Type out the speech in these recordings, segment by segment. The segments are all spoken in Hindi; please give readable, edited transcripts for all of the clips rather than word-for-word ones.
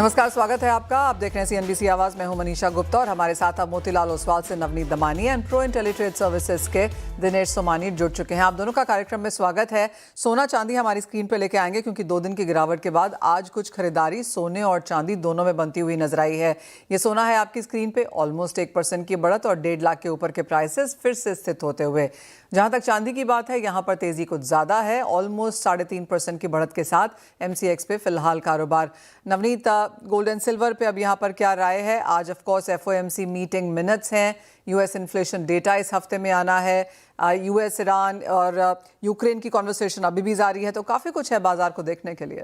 नमस्कार, स्वागत है आपका। आप देख रहे हैं सीएनबीसी आवाज। मैं हूं मनीषा गुप्ता और हमारे साथ अब मोतीलाल ओसवाल से Navneet Damani and Pro Intelitrade Services के दिनेश सोमानी जुड़ चुके हैं। आप दोनों का कार्यक्रम में स्वागत है। सोना चांदी हमारी स्क्रीन पर लेके आएंगे क्योंकि 2 दिन की गिरावट के बाद आज कुछ खरीदारी सोने और चांदी दोनों में बनती हुई नजर आई है। ये सोना है आपकी स्क्रीन पे ऑलमोस्ट 1% की बढ़त और 1.5 लाख के ऊपर के प्राइसेस फिर से स्थित होते हुए। जहां तक चांदी की बात है, यहां पर तेजी कुछ ज्यादा है, ऑलमोस्ट 3.5% की बढ़त के साथ एमसीएक्स पे फिलहाल कारोबार। नवनीत, गोल्ड एंड सिल्वर पे अब यहां पर क्या राय है? आज of course FOMC meeting minutes हैं, यूएस इन्फ्लेशन डेटा इस हफ्ते में आना है, यूएस ईरान और यूक्रेन की कॉन्वर्सेशन अभी भी जारी है, तो काफी कुछ है बाजार को देखने के लिए।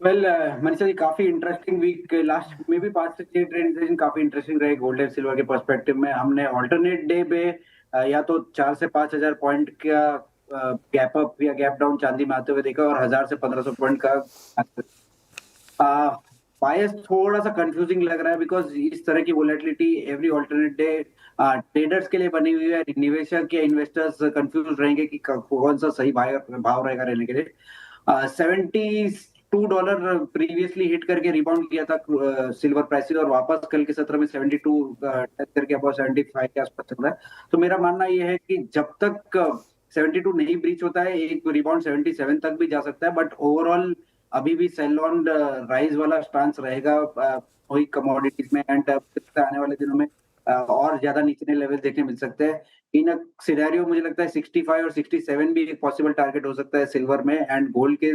मनीषा जी, काफी इंटरेस्टिंग वीक लास्ट में भी 5 से 6 ट्रेड काफी इंटरेस्टिंग रहे गोल्ड एंड सिल्वर के पर्सपेक्टिव में। हमने ऑल्टरनेट डे पे या तो 4 से 5,000 पॉइंट का गैप अप या गैप डाउन चांदी में आते हुए देखा और 1,000 से 1,500 पॉइंट का बायस थोड़ा सा कंफ्यूजिंग लग रहा है बिकॉज इस तरह की volatility every alternate day traders के लिए बनी हुई है। निवेशक या इन्वेस्टर्स कंफ्यूज रहेंगे कि कौन सा सही भाव रहेगा रहने के लिए। $72 प्रीवियसली हिट करके रिबाउंड किया था सिल्वर प्राइसेस और वापस कल के सत्र में 72 टच करके अब 75 के आसपास चल रहा है। तो मेरा मानना यह है कि जब तक 72 नहीं ब्रीच होता है, एक रिबाउंड 77 तक भी जा सकता है, बट ओवरऑल अभी भी सेल ऑन राइज वाला स्टांस रहेगा वही कमोडिटीज में। एंड आने वाले दिनों में और ज्यादा निचले लेवल देखने मिल सकते हैं। इन सिनेरियो मुझे लगता है 65 और 67 भी एक पॉसिबल टारगेट हो सकता है सिल्वर में। एंड गोल्ड के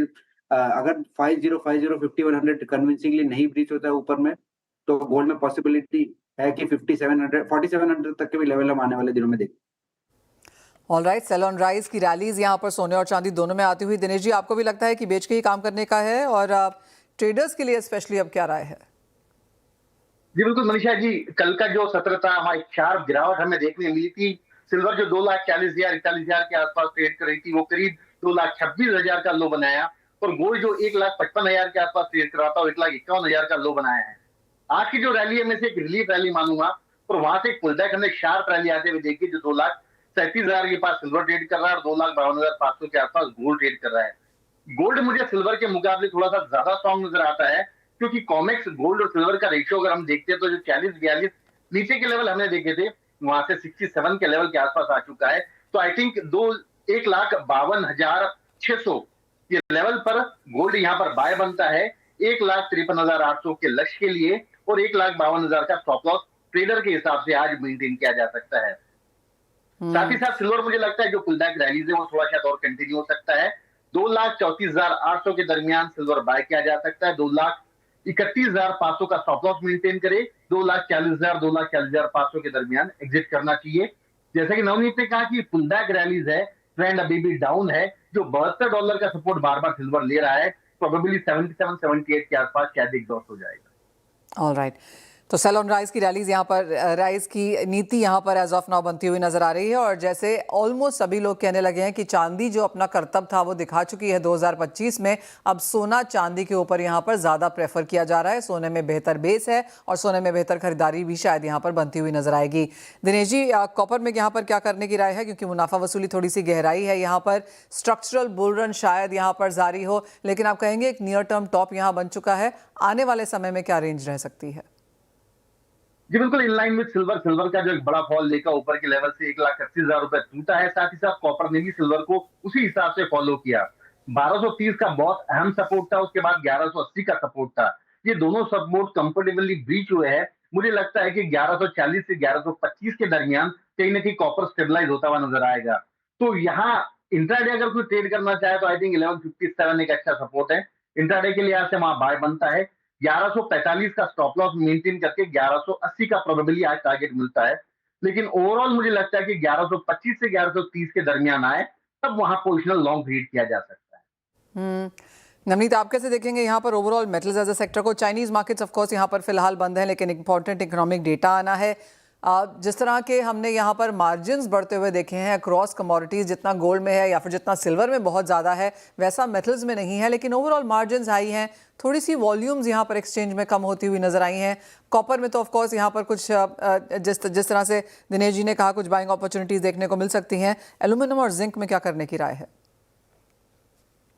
अगर 5050 कन्विंसिंगली नहीं ब्रीच होता है ऊपर में, तो गोल्ड में पॉसिबिलिटी है कि 4700 तक के भी लेवल हम आने वाले दिनों में देखें। ऑलराइट, सेल ऑन राइज की रैलीज यहाँ पर सोने और चांदी दोनों में आती हुई। दिनेश जी, आपको भी लगता है कि बेच के ही काम करने का है और ट्रेडर्स के लिए स्पेशली अब क्या राय है? जी बिल्कुल मनीषा जी, कल का जो सत्र था हमारी शार्प गिरावट हमें देखने मिली थी। सिल्वर जो 2,40,000-41,000 के आसपास ट्रेड कर रही थी, वो करीब 2,26,000 का लो बनाया और गोल्ड जो 1,55,000 के आसपास ट्रेड कर रहा था, 1,51,000 का लो बनाया है। आज की जो रैली है मैं से एक रिलीफ रैली मानूंगा और वहां से एक पुलबैक हमने शार्प रैली आते हुए देखी जो 2,37,000 के पास सिल्वर ट्रेड कर रहा है और 2,52,500 के आसपास गोल्ड ट्रेड कर रहा है। गोल्ड मुझे सिल्वर के मुकाबले थोड़ा सा ज्यादा स्ट्रॉन्ग नजर आता है क्योंकि कॉमेक्स गोल्ड और सिल्वर का रेशियो अगर हम देखते हैं तो जो 40-42 नीचे के लेवल हमने देखे थे वहां से 67 के लेवल के आसपास आ चुका है। तो आई थिंक 1,52,600 ये लेवल पर गोल्ड यहाँ पर बाय बनता है 1,53,800 के लक्ष्य के लिए और 1,52,000 का स्टॉप लॉस ट्रेडर के हिसाब से आज मेंटेन किया जा सकता है। साथ ही साथ सिल्वर मुझे लगता है जो पुलबैक रैलीज है वो थोड़ा शायद और कंटिन्यू हो सकता है। 2,34,800 के दरमियान सिल्वर बाय किया जा सकता है। 2,31,500 का स्टॉप लॉस मेंटेन करे। 2,40,000 2,40,500 के दरमियान एग्जिट करना चाहिए। जैसे कि नवनीत ने कहा कि पुलबैक रैलीज है, ट्रेंड अभी भी डाउन है। जो $72 का सपोर्ट बार बार सिल्वर ले रहा है, प्रोबेबली 77-78 के आसपास शायद एग्जॉस्ट हो जाएगा। ऑलराइट, तो सेल ऑन राइज की रैलीज यहाँ पर, राइज की नीति यहाँ पर एज ऑफ नाउ बनती हुई नजर आ रही है। और जैसे ऑलमोस्ट सभी लोग कहने लगे हैं कि चांदी जो अपना करतब था वो दिखा चुकी है 2025 में, अब सोना चांदी के ऊपर यहाँ पर ज्यादा प्रेफर किया जा रहा है। सोने में बेहतर बेस है और सोने में बेहतर खरीदारी भी शायद यहाँ पर बनती हुई नजर आएगी। दिनेश जी, कॉपर में यहाँ पर क्या करने की राय है? क्योंकि मुनाफा वसूली थोड़ी सी गहराई है यहाँ पर, स्ट्रक्चरल बुल रन शायद यहाँ पर जारी हो, लेकिन आप कहेंगे एक नियर टर्म टॉप यहाँ बन चुका है। आने वाले समय में क्या रेंज रह सकती है? जी बिल्कुल in line with silver. Silver का जो एक बड़ा फॉल देखा ऊपर के लेवल से 1,80,000 रुपए टूटा है। साथ ही साथ कॉपर ने भी सिल्वर को उसी हिसाब से फॉलो किया। 1,230 का बहुत अहम सपोर्ट था, उसके बाद 1,180 का सपोर्ट था। ये दोनों सपोर्ट कंफर्टेबली ब्रीच हुए हैं। मुझे लगता है कि 1,140 से 1,125 के दरमियान कहीं ना कहीं कॉपर स्टेबलाइज होता हुआ नजर आएगा। तो यहाँ इंट्राडे अगर कोई ट्रेड करना चाहे तो आई थिंक 1157 एक अच्छा सपोर्ट है। इंट्राडे के लिहाज से वहां बाय बनता है। 1,145 का स्टॉप लॉस मेंटेन करके 1,180 का प्रोबेबली आज टारगेट मिलता है। लेकिन ओवरऑल मुझे लगता है कि 1,125 से 1,130 के दरमियान आए तब वहां पोजिशनल लॉन्ग रीड किया जा सकता है। नवनीत, आप कैसे देखेंगे यहाँ पर overall metals as a sector को? चाइनीज मार्केट्स ऑफ कोर्स यहाँ पर फिलहाल बंद है, लेकिन इंपॉर्टेंट इकोनॉमिक डेटा आना है। जिस तरह के हमने यहाँ पर मार्जिन्स बढ़ते हुए देखे हैं अक्रॉस कमोडिटीज, जितना गोल्ड में है या फिर जितना सिल्वर में बहुत ज़्यादा है वैसा मेटल्स में नहीं है, लेकिन ओवरऑल मार्जिन्स हाई हैं। थोड़ी सी वॉल्यूम्स यहाँ पर एक्सचेंज में कम होती हुई नजर आई हैं। कॉपर में तो ऑफ कोर्स यहाँ पर कुछ जिस तरह से दिनेश जी ने कहा, कुछ बाइंग अपॉर्चुनिटीज देखने को मिल सकती हैं। एल्यूमिनियम और जिंक में क्या करने की राय है?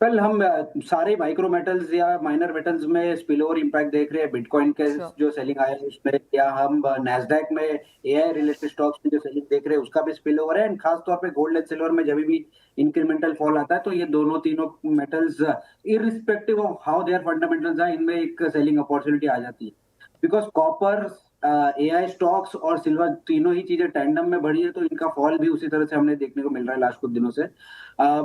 कल हम सारे माइक्रो मेटल्स या माइनर मेटल्स में स्पिलओवर इम्पैक्ट देख रहे हैं, बिटकॉइन के Sure. जो सेलिंग आया है उसमें, या हम नैस्डैक में एआई रिलेटेड स्टॉक्स में जो सेलिंग देख रहे हैं उसका भी स्पिलओवर है। एंड खास तौर पे गोल्ड एंड सिल्वर में जब भी इंक्रीमेंटल फॉल आता है तो ये दोनों तीनों metals irrespective of how their fundamentals है, इनमें एक सेलिंग अपॉर्चुनिटी आ जाती है। बिकॉज कॉपर, एआई स्टॉक्स और सिल्वर तीनों ही चीजें टैंडम में बढ़ी है, तो इनका फॉल भी उसी तरह से हमने देखने को मिल रहा है लास्ट कुछ दिनों से।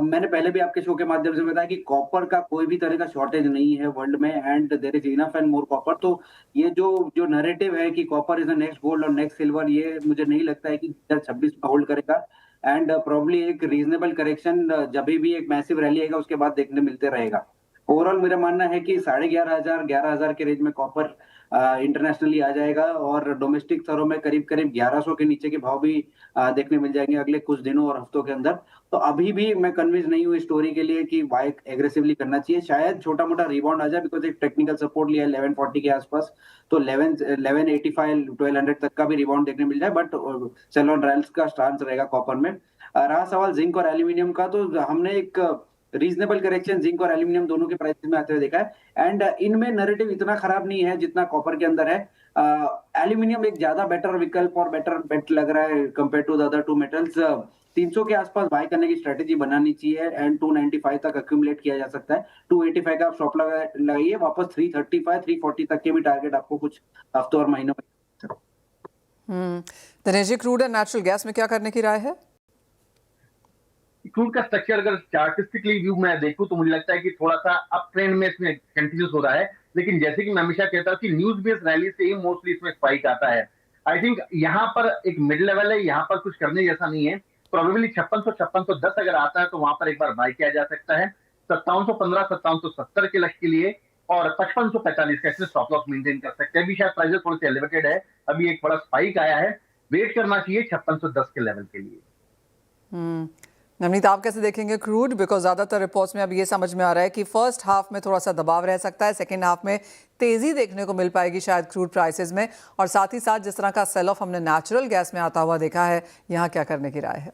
मैंने पहले भी आपके शो के माध्यम से बताया कि कॉपर का कोई भी तरह का शॉर्टेज नहीं है वर्ल्ड में, and there is enough and more copper. तो ये जो जो नैरेटिव है कि copper is the next gold और नेक्स्ट सिल्वर, ये मुझे नहीं लगता है कि 2026 में होल्ड करेगा। एंड प्रॉब्ली एक रीजनेबल करेक्शन जब भी एक मैसिव रैली आएगा उसके बाद देखने मिलते रहेगा। ओवरऑल मेरा मानना है कि 11,500 11,000 के रेंज में कॉपर इंटरनेशनली आ जाएगा, और डोमेस्टिक स्तरों में करीब करीब 1100 के नीचे के भाव भी देखने मिल जाएंगे अगले कुछ दिनों और हफ्तों के अंदर। तो अभी भी मैं कन्विंस नहीं हूँ इस स्टोरी के लिए कि बाय एग्रेसिवली करना चाहिए। शायद छोटा मोटा रिबाउंड आ जाए, बिकॉज एक टेक्निकल सपोर्ट लिया 1140 के आसपास, तो 1185 1200 तक का भी रिबाउंड देखने मिल जाए। बट सेल ऑन रैल्स का स्टांस रहेगा कॉपर में। रहा सवाल जिंक और एल्यूमिनियम का, तो हमने एक रीजनेबल करेक्शन जिंक और एल्यूमिनियम दोनों के प्राइसेस में आते हुए देखा है। एंड इनमें नैरेटिव इतना खराब नहीं है जितना कॉपर के अंदर है। एल्यूमिनियम एक ज्यादा बेटर विकल्प और बेटर बेट लग रहा है compare to the other two metals. 300 के आसपास बाय करने की स्ट्रेटेजी बनानी चाहिए, एंड 295 तक अक्यूमुलेट किया जा सकता है। 285 का आप स्टॉप लगाइए, वापस 335 340 तक के भी टारगेट आपको कुछ हफ्तों और महीनों में। Dinesh ji, crude and natural gas में क्या करने की राय है? क्रूड का स्ट्रक्चर अगर चार्टिस्टिकली व्यू में देखूं तो मुझे लगता है कि थोड़ा सा अप ट्रेंड में इसमें कंटिन्यूस हो रहा है, लेकिन जैसे कि मैं हमेशा कहता हूं कि न्यूज बेस्ड रैली से ही मोस्टली इसमें स्पाइक आता है। आई थिंक यहाँ पर एक मिड लेवल है, यहाँ पर कुछ करने जैसा नहीं है। प्रोबेबली 5610 अगर आता है तो वहां पर एक बार बाय किया जा सकता है 5715 5770 के लक्ष्य के लिए, और 5545 का इसमें स्टॉप लॉस मेंटेन कर सकते हैं। अभी शायद प्राइस थोड़े से एलिवेटेड है, अभी एक बड़ा स्पाइक आया है, वेट करना चाहिए 5610 के लेवल के लिए। नवनीत, आप कैसे देखेंगे क्रूड? बिकॉज ज्यादातर रिपोर्ट्स में अब ये समझ में आ रहा है कि फर्स्ट हाफ में थोड़ा सा दबाव रह सकता है, सेकेंड हाफ में तेजी देखने को मिल पाएगी शायद क्रूड प्राइसेस में, और साथ ही साथ जिस तरह का सेल ऑफ हमने नेचुरल गैस में आता हुआ देखा है, यहाँ क्या करने की राय है?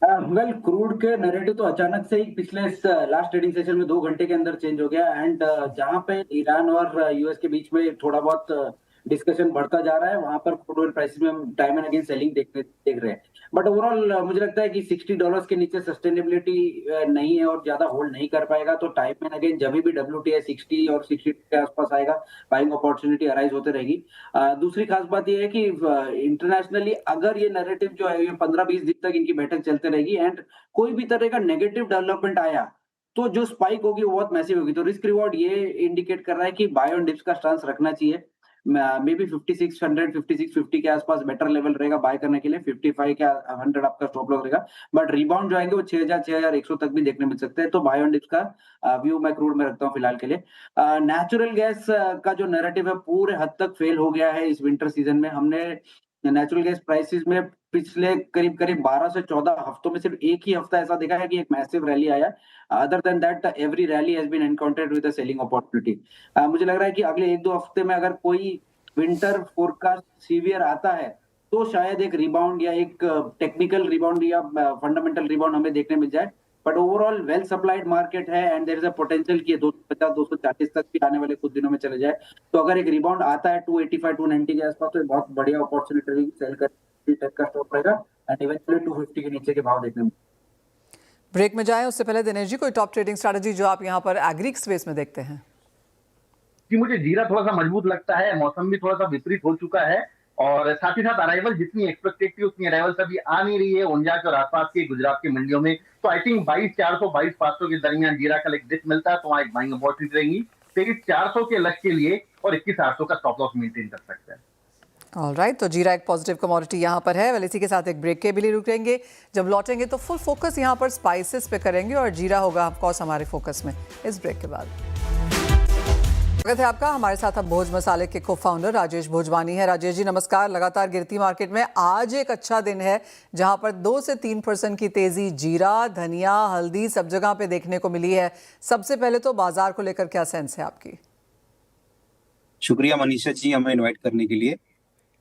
वेल, क्रूड के नैरेटिव तो अचानक से ही पिछले लास्ट ट्रेडिंग सेशन में 2 घंटे के अंदर चेंज हो गया। एंड जहां पे ईरान और यूएस के बीच में थोड़ा बहुत डिस्कशन बढ़ता जा रहा है, वहां पर क्रूड ऑयल प्राइसेस में हम टाइम एंड अगेन सेलिंग देख रहे हैं। बट ओवरऑल मुझे लगता है कि $60 के नीचे सस्टेनेबिलिटी नहीं है और ज्यादा होल्ड नहीं कर पाएगा। तो टाइम एंड अगेन जब भी WTI 60 और 60 के आसपास आएगा, बाइंग अपॉर्चुनिटी अराइज होते रहेगी। दूसरी खास बात यह है कि इंटरनेशनली अगर ये नैरेटिव जो है ये 15-20 दिन तक इनकी बैठक चलते रहेगी, एंड कोई भी तरह का नेगेटिव डेवलपमेंट आया तो जो स्पाइक होगी वो बहुत मैसिव होगी। तो रिस्क रिवॉर्ड ये इंडिकेट कर रहा है कि बाय ऑन डिप्स का स्टांस रखना चाहिए। मे बी 5600 5650 के आसपास बेटर लेवल रहेगा बाय करने के लिए। 55 के 100 आपका स्टॉप लॉस रहेगा, बट रिबाउंड जो आएंगे वो 6000 6100 तक भी देखने मिल सकते हैं। तो बाय ऑन डिप्स का व्यू मैं क्रूड में रखता हूँ फिलहाल के लिए। नेचुरल गैस का जो नैरेटिव है पूरे हद तक फेल हो गया है इस विंटर सीजन में। हमने नेचुरल गैस प्राइसेस में पिछले करीब करीब 12 से 14 हफ्तों में सिर्फ एक ही हफ्ता ऐसा देखा है कि एक मैसिव रैली आया। Other than that every rally has been encountered with a selling opportunity. मुझे लग रहा है कि अगले 1-2 हफ्ते में अगर कोई विंटर फोरकास्ट सीवियर आता है तो शायद एक रिबाउंड या एक टेक्निकल रिबाउंड या फंडामेंटल रिबाउंड हमें देखने मिल जाए। But overall well supplied market है, and there is a potential कि 250 240 तक भी आने वाले कुछ दिनों में चले जाए। तो अगर एक रिबाउंड आता है 285 290 के आसपास तो बहुत बढ़िया अपॉर्चुनिटी रहेगी सेल कर का स्टॉप रहेगा, एंड इवेंचुअली 250 के नीचे के भाव देखने में। ब्रेक में जाएं उससे पहले दिनेश जी, कोई टॉप ट्रेडिंग स्ट्रैटेजी जो आप यहाँ पर एग्रीक स्पेस में देखते हैं? कि मुझे जीरा थोड़ा सा मजबूत लगता है, मौसम भी थोड़ा सा विपरीत हो चुका है, और साथ ही साथ अराइवल जितनी एक्सपेक्टेड थी उतनी अराइवल अभी आ नहीं रही है उंजाक और आसपास के गुजरात की मंडियों में। तो आई थिंक 22,400 22,500 के दरमियान जीरा का एक डिप मिलता है तो वहां एक बाइंग अपॉर्चुनिटी रहेगी। 23,400 के लक्ष्य के लिए और 21,800 का स्टॉप लॉस मेंटेन कर सकते हैं। ऑलराइट, तो जीरा एक पॉजिटिव कमोडिटी यहाँ पर है। वेल, इसी के साथ एक ब्रेक के लिए रुकेंगे। जब लौटेंगे तो फुल फोकस यहाँ पर स्पाइसेस पे करेंगे और जीरा होगा ऑफकोर्स हमारे फोकस में इस ब्रेक के बाद। स्वागत है आपका। हमारे साथ अब भोज मसाले के को फाउंडर राजेश भोजवानी है। राजेश जी नमस्कार। लगातार गिरती मार्केट में आज एक अच्छा दिन है जहां पर 2 से 3% की तेजी जीरा, धनिया, हल्दी सब जगह पे देखने को मिली है। सबसे पहले तो बाजार को लेकर क्या सेंस है आपकी? शुक्रिया मनीषा जी हमें इनवाइट करने के लिए।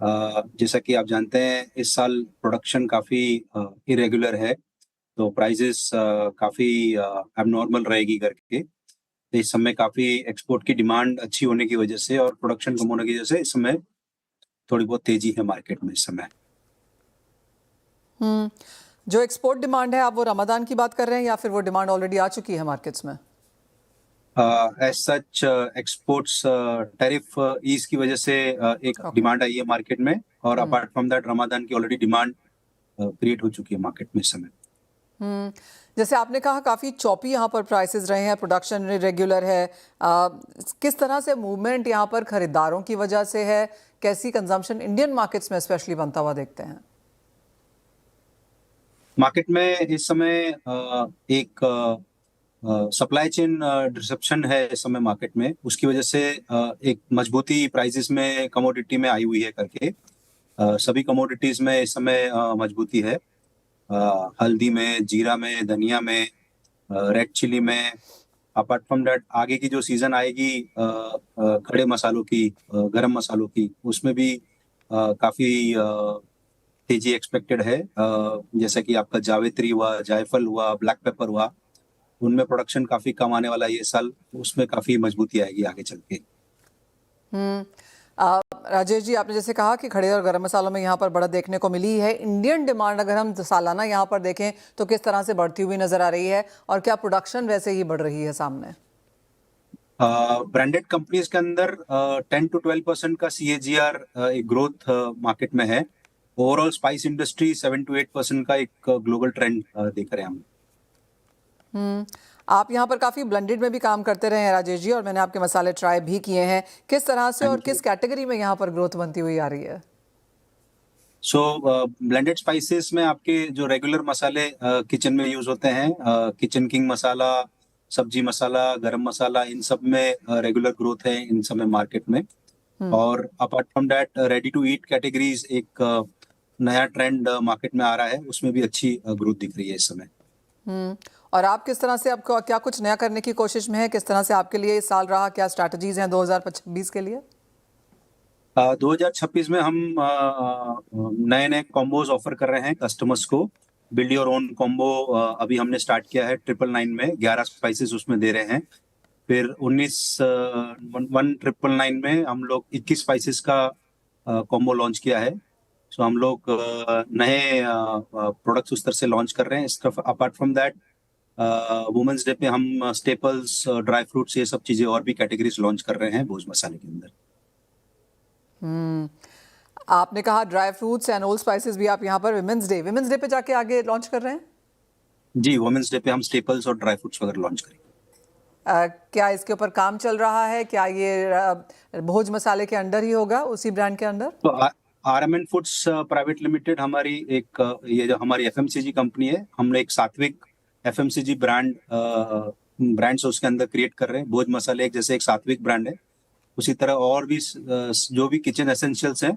जैसा कि आप जानते हैं इस साल प्रोडक्शन काफ़ी इरेगुलर है तो प्राइजेस काफ़ी एबनॉर्मल रहेगी करके। तो इस समय काफ़ी एक्सपोर्ट की डिमांड अच्छी होने की वजह से और प्रोडक्शन कम होने की वजह से इस समय थोड़ी बहुत तेजी है मार्केट में इस समय। जो एक्सपोर्ट डिमांड है, आप वो रमजान की बात कर रहे हैं या फिर वो डिमांड ऑलरेडी आ चुकी है मार्केट्स में? As such exports tariff ease की वजह से एक Okay. डिमांड आई है मार्केट में, और अपार्ट फ्रॉम दैट रमजान की ऑलरेडी डिमांड क्रिएट हो चुकी है मार्केट में इस समय। जैसे आपने कहा काफ़ी चॉपी यहाँ पर प्राइसेस रहे हैं, प्रोडक्शन रेगुलर है। किस तरह से मूवमेंट यहाँ पर खरीदारों की वजह से है? कैसी कंजम्पशन इंडियन मार्केट्स में स्पेशली बनता हुआ देखते हैं? मार्केट में इस समय एक सप्लाई चेन डिसरप्शन है इस समय मार्केट में, उसकी वजह से एक मजबूती प्राइसेस में कमोडिटी में आई हुई है करके। सभी कमोडिटीज में इस समय मजबूती है, हल्दी में, जीरा में, धनिया में, रेड चिली में। अपार्ट फ्रॉम दैट आगे की जो सीजन आएगी खड़े मसालों की, गरम मसालों की, उसमें भी काफी तेजी एक्सपेक्टेड है। जैसा कि आपका जावित्री हुआ, जायफल हुआ, ब्लैक पेपर हुआ, उनमें प्रोडक्शन काफी कम आने वाला है ये साल, उसमें काफी मजबूती आएगी आगे चल के। राजेश जी, आपने जैसे कहा कि खड़े और गरम मसालों में यहाँ पर बढ़त देखने को मिली है। इंडियन डिमांड अगर हम सालाना यहाँ पर देखें तो किस तरह से बढ़ती हुई नजर आ रही है, और क्या प्रोडक्शन वैसे ही बढ़ रही है सामने? ब्रांडेड कंपनीज के अंदर 10 to 12% का CAGR एक ग्रोथ मार्केट में है। ओवरऑल स्पाइस इंडस्ट्री 7 to 8% का एक ग्लोबल ट्रेंड देख रहे हैं हम। आप यहाँ पर काफ़ी ब्लेंडेड में भी काम करते रहे हैं राजेश जी, और मैंने आपके मसाले ट्राई भी किए हैं। किस तरह से और किस कैटेगरी में यहाँ पर ग्रोथ बनती हुई आ रही है? सो ब्लेंडेड स्पाइसेस में आपके जो रेगुलर मसाले किचन में यूज होते हैं, किचन किंग मसाला, सब्जी मसाला, गरम मसाला, इन सब में रेगुलर ग्रोथ है इन समय मार्केट में। और apart from that ready to eat categories एक नया ट्रेंड मार्केट में आ रहा है, उसमें भी अच्छी ग्रोथ दिख रही है इस समय। और आप किस तरह से, आपको क्या कुछ नया करने की कोशिश में है? किस तरह से आपके लिए इस साल रहा? क्या स्ट्रैटेजीज हैं 2026 के लिए? 2026 में हम नए नए कॉम्बोज ऑफर कर रहे हैं कस्टमर्स को। बिल्ड योर ओन कॉम्बो अभी हमने स्टार्ट किया है 999 में, 11 स्पाइसेस उसमें दे रहे हैं। फिर 1999 में हम लोग 21 स्पाइसेस का कॉम्बो लॉन्च किया है। सो हम लोग नए प्रोडक्ट्स उस तरह से लॉन्च कर रहे हैं। Apart from that women's day पे हम स्टेपल्स, ड्राई फ्रूट्स, ये सब चीजें और भी कैटेगरीज लॉन्च कर रहे हैं भोज मसाले के अंदर। आपने कहा dry fruits and all spices भी आप यहाँ पर विमेंस डे पे जाके आगे लॉन्च कर रहे हैं? जी, वुमेन्स डे पे हम स्टेपल्स और ड्राई फ्रूट्स वगैरह लॉन्च करेंगे। क्या इसके ऊपर काम चल रहा है? क्या ये भोज मसाले के अंडर ही होगा, उसी ब्रांड के अंदर? तो RMN फूड्स प्राइवेट लिमिटेड हमारी एक ये जो हमारी FMCG कंपनी है, हमने एक सात्विक FMCG ब्रांड्स उसके अंदर क्रिएट कर रहे हैं। भोज मसाले एक जैसे एक सात्विक ब्रांड है, उसी तरह और भी जो भी किचन एसेंशियल्स हैं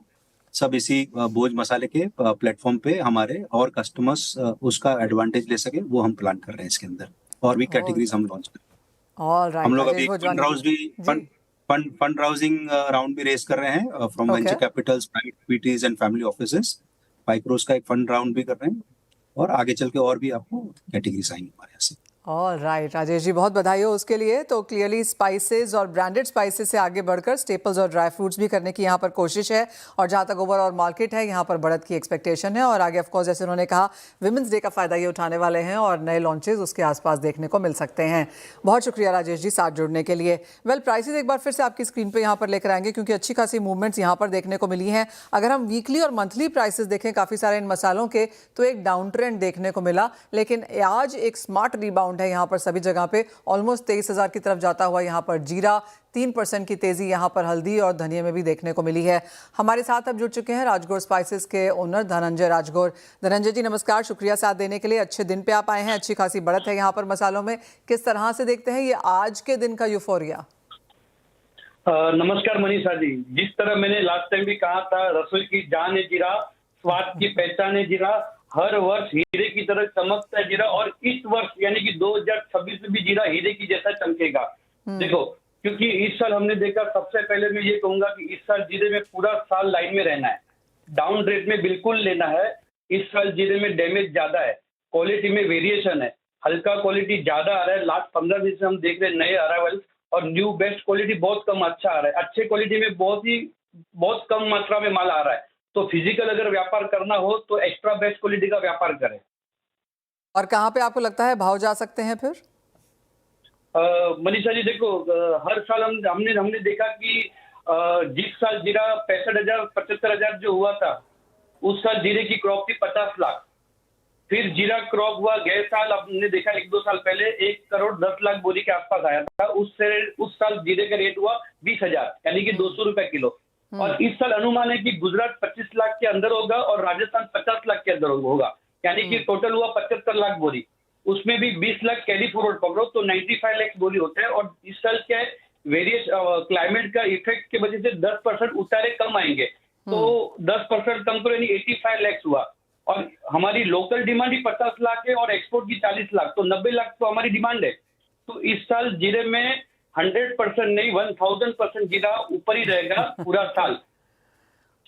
सब इसी भोज मसाले के प्लेटफॉर्म पे हमारे और कस्टमर्स उसका एडवांटेज ले सके, वो हम प्लान कर रहे हैं इसके अंदर। और भी कैटेगरीज हम लॉन्च कर रहे हैं। हम लोग अभी फंड राउजिंग राउंड भी रेस कर रहे हैं from venture Capitals, private equities and family offices. 5 crores का एक फंड राउंड भी कर रहे हैं, और आगे चल के और भी आपको कैटेगरीज आएंगी हमारे यहाँ से। ऑलराइट राजेश जी, बहुत बधाई हो उसके लिए। तो क्लियरली स्पाइसेस और ब्रांडेड स्पाइसेस से आगे बढ़कर स्टेपल्स और ड्राई फ्रूट्स भी करने की यहाँ पर कोशिश है, और जहाँ तक ओवरऑल मार्केट है यहाँ पर बढ़त की एक्सपेक्टेशन है। और आगे ऑफकोर्स जैसे उन्होंने कहा विमेंस डे का फायदा ये उठाने वाले हैं, और नए लॉन्चेस उसके आसपास देखने को मिल सकते हैं। बहुत शुक्रिया राजेश जी साथ जुड़ने के लिए। वेल, प्राइसेस एक बार फिर से आपकी स्क्रीन पर यहाँ पर लेकर आएंगे, क्योंकि अच्छी खासी मूवमेंट्स यहाँ पर देखने को मिली हैं। अगर हम वीकली और मंथली प्राइसेस देखें काफ़ी सारे इन मसालों के, तो एक डाउन ट्रेंड देखने को मिला, लेकिन आज एक स्मार्ट रिबाउंड है यहाँ पर सभी जगह पे। ऑलमोस्ट 23,000 की तरफ जाता हुआ यहाँ पर जीरा, 3% की तेजी यहाँ पर हल्दी और धनिया में भी देखने को मिली है। हमारे साथ अब जुड़ चुके हैं राजगौर स्पाइसेस के ओनर धनंजय राजगौर। धनंजय जी नमस्कार, शुक्रिया साथ देने के लिए। अच्छे दिन पे आप आए हैं, अच्छी खासी बढ़त है यहाँ पर मसालों में। किस तरह से देखते हैं ये आज के दिन का यूफोरिया? नमस्कार मनीषा जी, जिस तरह मैंने लास्ट टाइम भी कहा था, रसोई की जान है जीरा, स्वाद की पहचान है जीरा, हर वर्ष हीरे की तरह चमकता है जीरा, और इस वर्ष यानी कि 2026 में भी जीरा हीरे की जैसा चमकेगा। देखो, क्योंकि इस साल हमने देखा, सबसे पहले मैं ये कहूंगा कि इस साल जीरे में पूरा साल लाइन में रहना है, डाउन रेट में बिल्कुल लेना है। इस साल जीरे में डैमेज ज्यादा है, क्वालिटी में वेरिएशन है। हल्का क्वालिटी ज्यादा आ रहा है, लास्ट 15 दिन से हम देख रहे हैं नए अराइवल्स, और न्यू बेस्ट क्वालिटी बहुत कम अच्छा आ रहा है। अच्छे क्वालिटी में बहुत कम मात्रा में माल आ रहा है। तो फिजिकल अगर व्यापार करना हो तो एक्स्ट्रा बेस्ट क्वालिटी का व्यापार करें। और कहाँ पे आपको लगता है भाव जा सकते हैं फिर? मनीषा जी देखो, हर साल हमने देखा कि जिस साल जीरा 65,000 75,000 जो हुआ था, उस साल जीरे की क्रॉप थी 50 लाख। फिर जीरा क्रॉप हुआ गए साल, हमने देखा 1-2 साल पहले 1 करोड़ 10 लाख बोरी के आसपास आया था। उस साल जीरे का रेट हुआ 20,000, यानी कि 200 रुपए किलो। और इस साल अनुमान है कि गुजरात 25 लाख के अंदर होगा और राजस्थान 50 लाख के अंदर होगा, यानी कि टोटल हुआ 75 लाख बोरी। उसमें भी 20 लाख कैरी फॉरवर्ड पकड़ो तो 95 लाख बोरी होते हैं। और इस साल क्या है, वेरियस क्लाइमेट का इफेक्ट की वजह से 10% उतारे कम आएंगे, तो 10% कम करो यानी 85 लाख हुआ। और हमारी लोकल डिमांड ही 50 लाख है और एक्सपोर्ट की 40 लाख, तो 90 लाख तो हमारी डिमांड है। तो इस साल जीरे में 100% नहीं 1000% जीरा ऊपर ही रहेगा पूरा साल।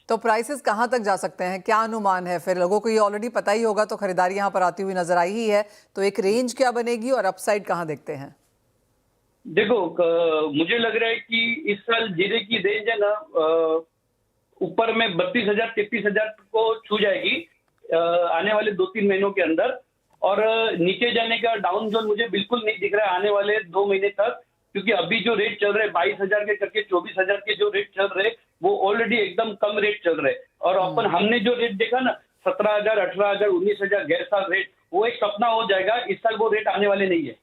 तो प्राइसेस कहाँ तक जा सकते हैं, क्या अनुमान है? फिर लोगों को ये ऑलरेडी पता ही होगा, तो खरीदारी यहाँ पर आती हुई नजर आई ही है, तो एक रेंज क्या बनेगी और अपसाइड कहाँ देखते हैं? देखो, मुझे लग रहा है कि इस साल जीरे की रेंज है ना, ऊपर में 32,000 33,000 को छू जाएगी आने वाले 2-3 महीनों के अंदर। और नीचे जाने का डाउन जोन मुझे बिल्कुल नहीं दिख रहा है आने वाले 2 महीने तक, क्योंकि अभी जो रेट चल रहे हैं 22,000 के करके 24,000 के जो रेट चल रहे, वो ऑलरेडी एकदम कम रेट चल रहे। और हमने जो रेट देखा ना 17,000 18,000 19,000 गैर साल रेट, वो एक सपना हो जाएगा। इस साल वो रेट आने वाले नहीं है।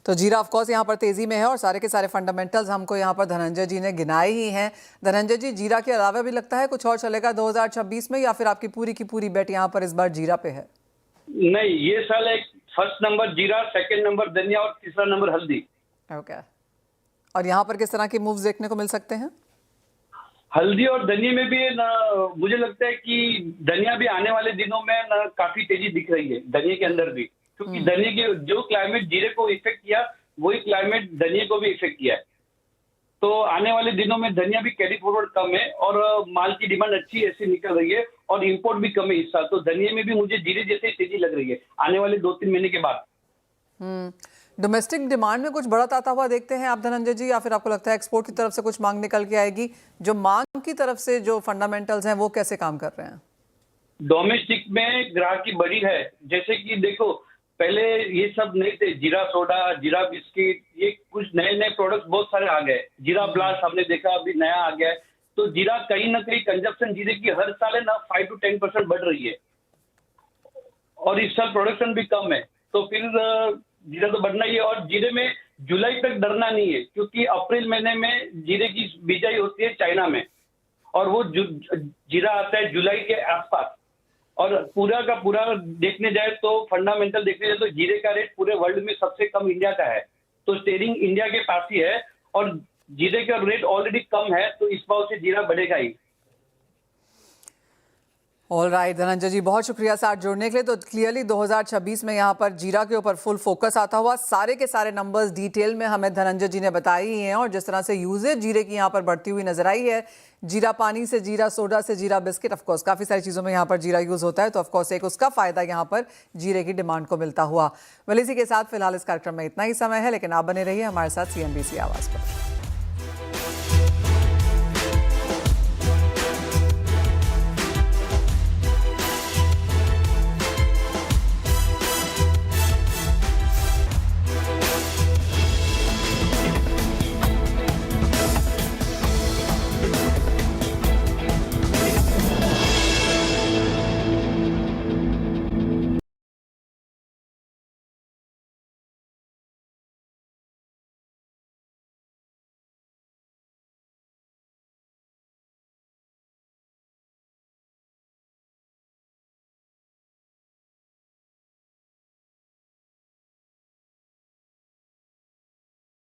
तो जीरा ऑफ कोर्स यहाँ पर तेजी में है और सारे के सारे फंडामेंटल्स हमको यहाँ पर धनंजय जी ने गिनाए ही हैं। धनंजय जी, जीरा के अलावा भी लगता है कुछ और चलेगा 2026 में, या फिर आपकी पूरी की पूरी बेट यहाँ पर इस बार जीरा पे है? नहीं, ये साल एक फर्स्ट नंबर जीरा, सेकंड नंबर धनिया और तीसरा नंबर हल्दी। ओके। और यहाँ पर किस तरह के मूव्स देखने को मिल सकते हैं? हल्दी और धनिया में भी ना, मुझे लगता है कि धनिया भी आने वाले दिनों में ना काफी तेजी दिख रही है धनिया के अंदर भी, क्योंकि धनिया के जो क्लाइमेट जीरे को इफेक्ट किया वही क्लाइमेट धनिया को भी इफेक्ट किया है। तो आने वाले दिनों में धनिया भी कैरी फॉरवर्ड कम है और माल की डिमांड अच्छी ऐसी निकल रही है और इंपोर्ट भी कम है इस साल। तो धनिया में भी मुझे जीरे जैसे तेजी लग रही है आने वाले 2-3 महीने के बाद। डोमेस्टिक डिमांड में कुछ बढ़त आता हुआ देखते हैं आप धनंजय जी, या फिर आपको लगता है एक्सपोर्ट की तरफ से कुछ मांग निकल के आएगी? जो मांग की तरफ से जो फंडामेंटल्स हैं वो कैसे काम कर रहे हैं? डोमेस्टिक में ग्राहकी बढ़ी है। जैसे कि देखो, पहले ये सब नहीं थे, जीरा सोडा, जीरा बिस्किट, ये कुछ नए नए प्रोडक्ट्स बहुत सारे आ गए। जीरा ब्लास्ट हमने देखा अभी नया आ गया है। तो जीरा कहीं ना कहीं कंजप्शन जीरे की हर साल है ना 5 to 10% बढ़ रही है और इस साल प्रोडक्शन भी कम है। तो फिर जीरा तो बढ़ना ही है। और जीरे में जुलाई तक डरना नहीं है, क्योंकि अप्रैल महीने में जीरे की बिजाई होती है चाइना में और वो जीरा आता है जुलाई के आसपास। और पूरा का पूरा देखने जाए तो फंडामेंटल देखने जाए तो जीरे का रेट पूरे वर्ल्ड में सबसे कम इंडिया का है, तो स्टेरिंग इंडिया के पास ही है और जीरे का रेट ऑलरेडी कम है, तो इस भाव से जीरा बढ़ेगा ही। ऑल राइट धनंजय जी, बहुत शुक्रिया साथ जुड़ने के लिए। तो क्लियरली 2026 में यहाँ पर जीरा के ऊपर फुल फोकस आता हुआ, सारे के सारे नंबर्स डिटेल में हमें धनंजय जी ने बताए ही हैं और जिस तरह से यूजेज जीरे की यहाँ पर बढ़ती हुई नजर आई है, जीरा पानी से जीरा सोडा से जीरा बिस्किट, ऑफकोर्स काफ़ी सारी चीज़ों में यहाँ पर जीरा यूज़ होता है, तो ऑफकोर्स एक उसका फ़ायदा यहाँ पर जीरे की डिमांड को मिलता हुआ। वेल, इसी के साथ फिलहाल इस कार्यक्रम में इतना ही समय है, लेकिन आप बने रहिए हमारे साथ CNBC आवाज़ पर।